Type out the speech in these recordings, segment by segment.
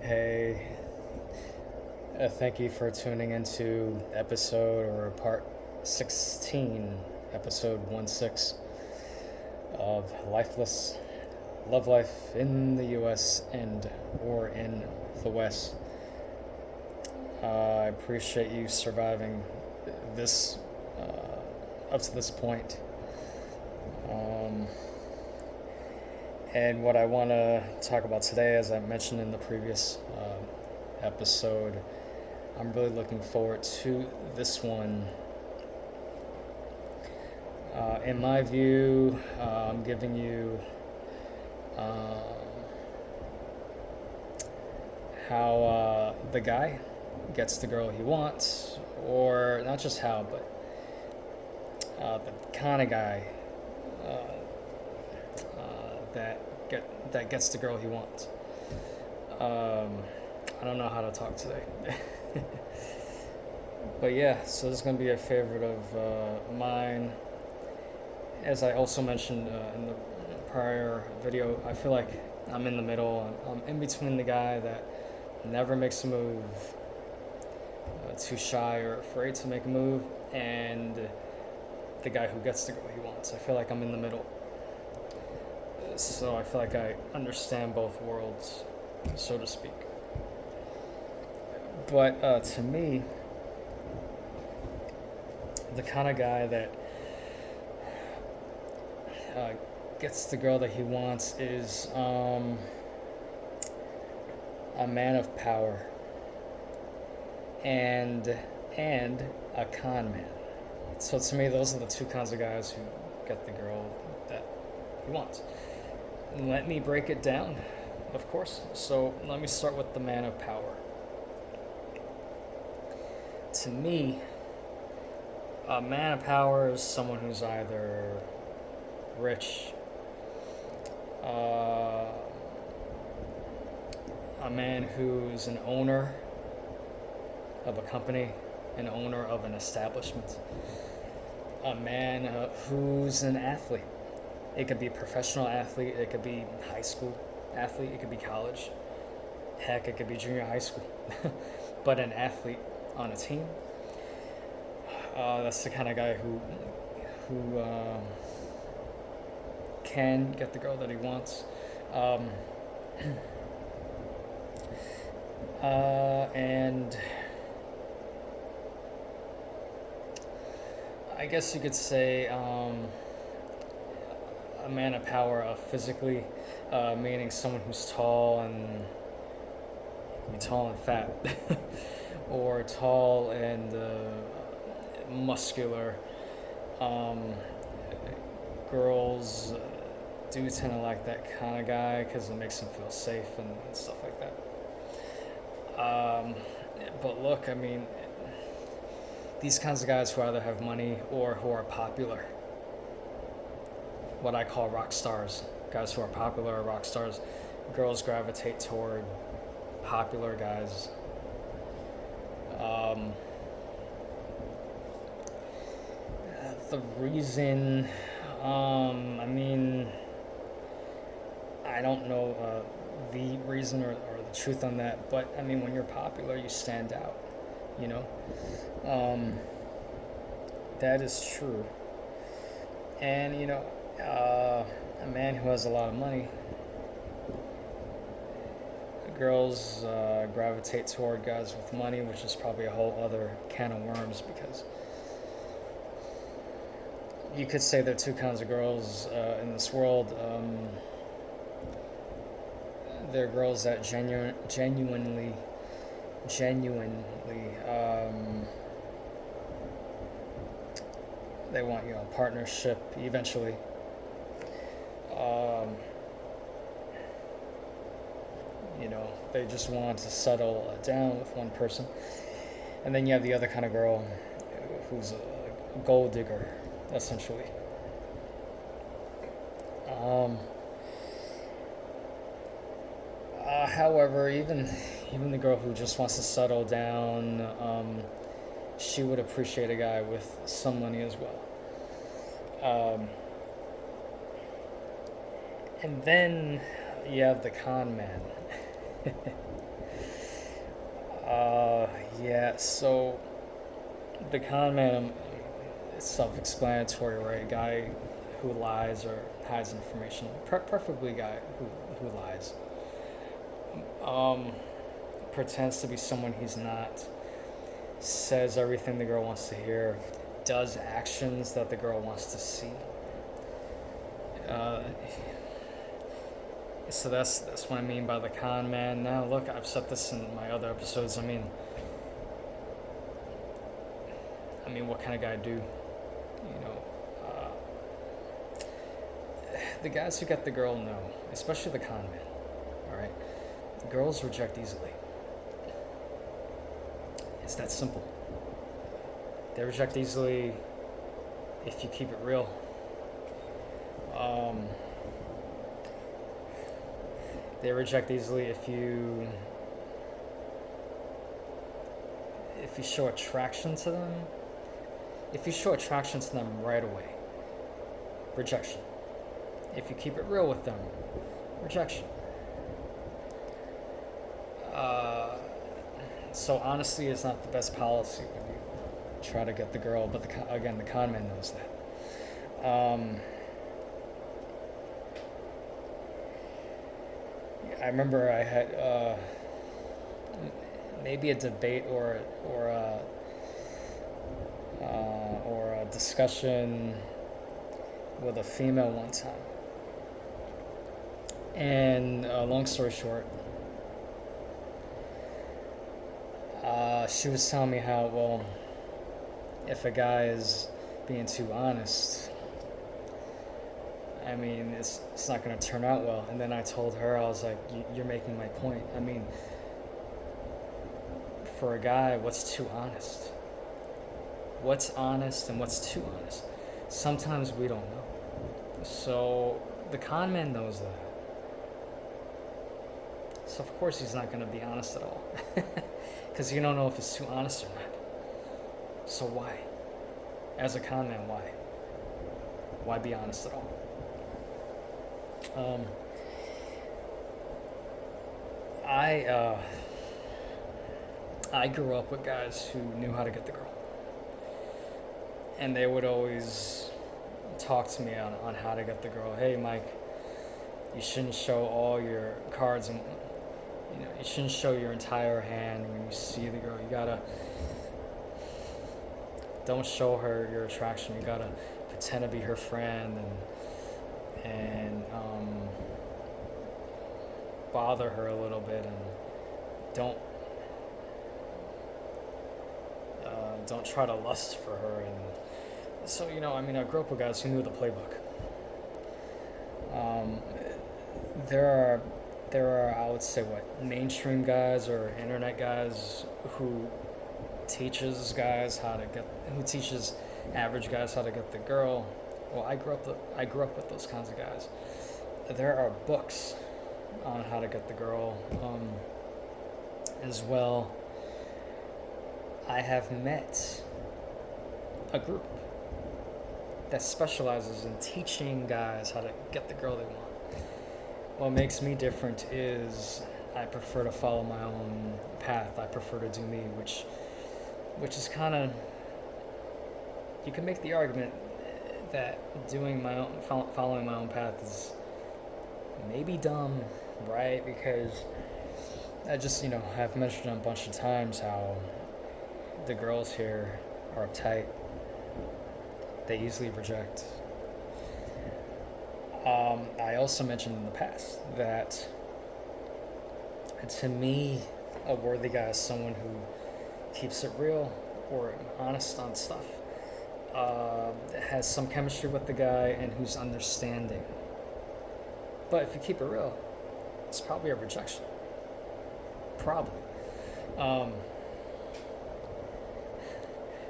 Hey, thank you for tuning into episode or part 16, episode 1 6 of Lifeless, Love Life in the US and or in the West. I appreciate you surviving this up to this point. Um, and what I want to talk about today, as I mentioned in the previous episode, I'm really looking forward to this one. In my view, I'm giving you how the guy gets the girl he wants, or not just how, but the kind of guy that gets the girl he wants. I don't know how to talk today. But yeah, so this is going to be a favorite of mine. As I also mentioned in the prior video, I feel like I'm in the middle. I'm in between the guy that never makes a move, too shy or afraid to make a move, and the guy who gets the girl he wants. I feel like I'm in the middle. So I feel like I understand both worlds, so to speak. But to me, the kind of guy that gets the girl that he wants is a man of power and a con man. So to me, those are the two kinds of guys who get the girl that he wants. Let me break it down, of course. So let me start with the man of power. To me, a man of power is someone who's either rich, a man who's an owner of a company, an owner of an establishment, a man who's an athlete. It could be a professional athlete, it could be high school athlete, it could be college, heck, it could be junior high school. But an athlete on a team, that's the kind of guy who can get the girl that he wants. And I guess you could say a man of power physically, meaning someone who's tall and fat, or tall and muscular. Girls do tend to like that kind of guy because it makes them feel safe and stuff like that. But look, I mean, these kinds of guys who either have money or who are popular, what I call rock stars, guys who are popular or rock stars, girls gravitate toward popular guys. The reason, I mean, I don't know the reason or the truth on that, but I mean, when you're popular, you stand out, you know? That is true. And, a man who has a lot of money, girls gravitate toward guys with money, which is probably a whole other can of worms, because you could say there are two kinds of girls in this world. There are girls that genuinely, they want a partnership eventually. They just want to settle down with one person. And then you have the other kind of girl who's a gold digger, essentially. However, even the girl who just wants to settle down, she would appreciate a guy with some money as well. And then you have the con man. Uh, yeah. So the con man, it's self-explanatory, right? A guy who lies or hides information, preferably a guy who lies. Um, Pretends to be someone he's not, says everything the girl wants to hear, does actions that the girl wants to see. Uh, so that's what I mean by the con man. Now, look, I've said this in my other episodes. I mean, what kind of guy do? You know, the guys who get the girl know, especially the con man. All right, girls reject easily. It's that simple. They reject easily if you keep it real. Um, they reject easily if you show attraction to them. If you show attraction to them right away, rejection. If you keep it real with them, rejection. So honesty is not the best policy when you try to get the girl, but again, the con man knows that. I remember I had maybe a debate or a discussion with a female one time, and long story short, she was telling me how, well, if a guy is being too honest, I mean, it's not going to turn out well. And then I told her, I was like, you're making my point. I mean, for a guy, what's too honest? What's honest and what's too honest? Sometimes we don't know. So the con man knows that. So of course he's not going to be honest at all. Because you don't know if it's too honest or not. So why? As a con man, why? Why be honest at all? I grew up with guys who knew how to get the girl, and they would always talk to me on how to get the girl. Hey, Mike, you shouldn't show all your cards, and you shouldn't show your entire hand when you see the girl. You gotta don't show her your attraction. You gotta pretend to be her friend and bother her a little bit, and don't try to lust for her. And so I grew up with guys who knew the playbook. There are I would say mainstream guys or internet guys who teaches average guys how to get the girl. Well, I grew up with those kinds of guys. There are books on how to get the girl as well. I have met a group that specializes in teaching guys how to get the girl they want. What makes me different is I prefer to follow my own path. I prefer to do me, which is kind of, you can make the argument that following my own path is maybe dumb, right? Because I just have mentioned a bunch of times how the girls here are uptight. They easily reject. I also mentioned in the past that, to me, a worthy guy is someone who keeps it real or honest on stuff, has some chemistry with the guy, and who's understanding. But if you keep it real, it's probably a rejection. Probably.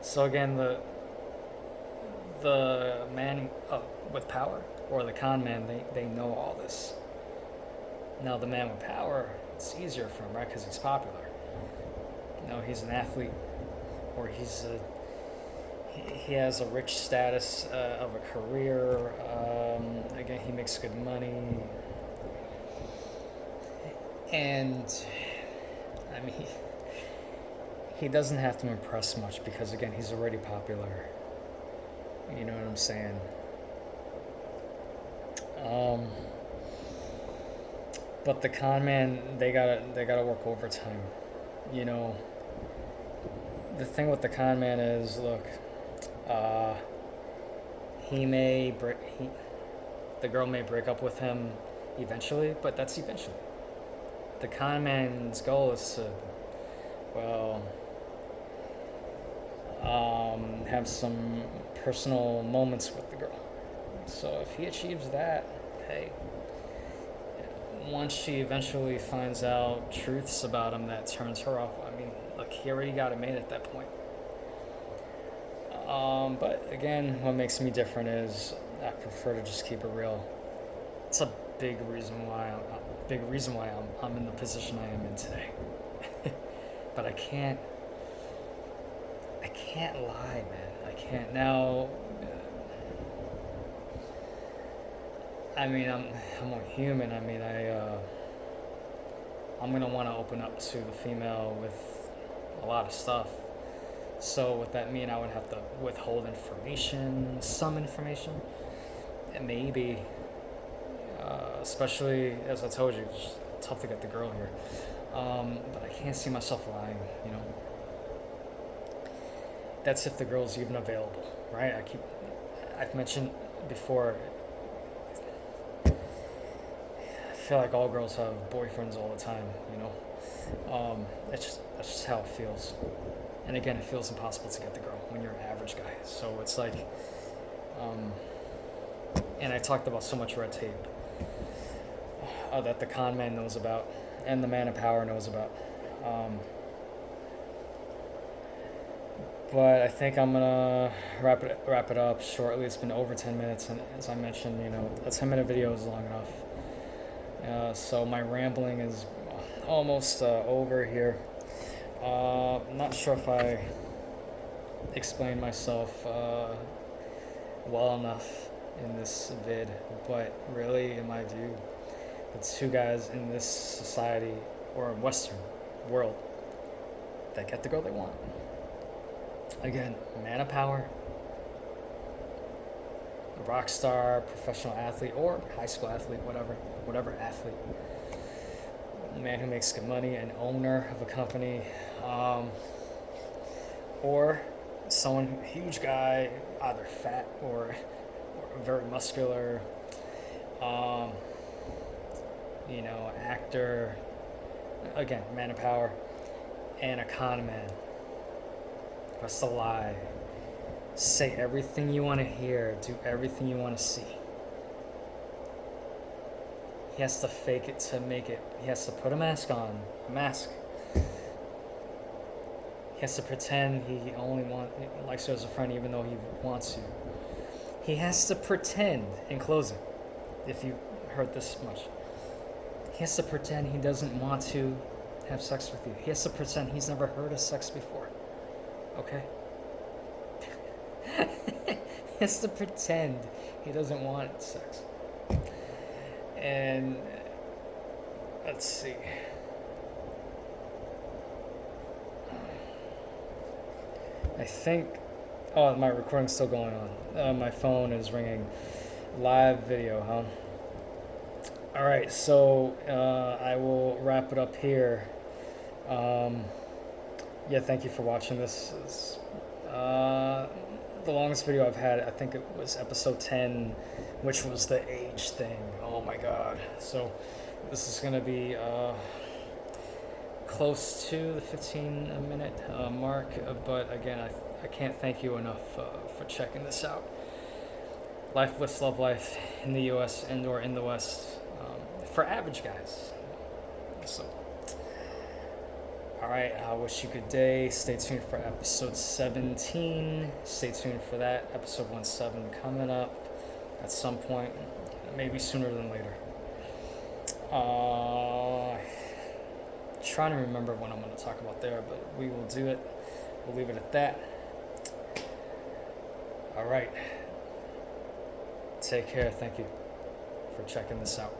So again, the man with power, or the con man, they know all this. Now the man with power, it's easier for him, right? Because he's popular. He's an athlete, or he has a rich status of a career. Again, he makes good money, and he doesn't have to impress much because, again, he's already popular. You know what I'm saying? But the con man, they gotta work overtime. You know, the thing with the con man is, look, uh, he may break. The girl may break up with him eventually, but that's eventually. The con man's goal is to, well, have some personal moments with the girl. So if he achieves that, hey, once she eventually finds out truths about him that turns her off, I mean, look, he already got it made at that point. But again, what makes me different is I prefer to just keep it real. It's a big reason why I'm in the position I am in today. But I can't lie, man. I can't now. I mean, I'm a human. I mean, I'm gonna want to open up to the female with a lot of stuff. So would that mean I would have to withhold information, some information? And maybe, especially as I told you, it's tough to get the girl here. But I can't see myself lying, you know. That's if the girl's even available, right? I've mentioned before, I feel like all girls have boyfriends all the time, you know. That's just how it feels. And again, it feels impossible to get the girl when you're an average guy. So it's like, and I talked about so much red tape that the con man knows about and the man of power knows about. But I think I'm gonna wrap it up shortly. It's been over 10 minutes, and as I mentioned, you know, a 10-minute video is long enough. So my rambling is almost over here. I'm not sure if I explained myself well enough in this vid, but really, in my view, the two guys in this society or Western world that get the girl they want. Again, man of power, a rock star, professional athlete, or high school athlete, whatever athlete. A man who makes good money, an owner of a company, or someone, huge guy, either fat or very muscular, you know, actor, again, man of power, and a con man. Has to lie, say everything you want to hear, do everything you want to see. He has to fake it to make it. He has to put a mask on, He has to pretend he only likes her as a friend even though he wants you. He has to pretend, in closing, if you heard this much, he has to pretend he doesn't want to have sex with you. He has to pretend he's never heard of sex before. Okay? He has to pretend he doesn't want sex. And let's see. I think, oh, my recording's still going on. My phone is ringing. Live video, huh? All right, so I will wrap it up here. Yeah, thank you for watching. This is the longest video I've had. I think it was episode 10, which was the age thing. Oh my god. So this is going to be close to the 15-minute mark. But again, I can't thank you enough for checking this out. Lifeless Love Life in the U.S. and or in the West for average guys. So, all right, I wish you a good day. Stay tuned for episode 17. Stay tuned for that. Episode 17 coming up at some point, maybe sooner than later. Trying to remember what I'm going to talk about there, but we will do it. We'll leave it at that. All right. Take care. Thank you for checking this out.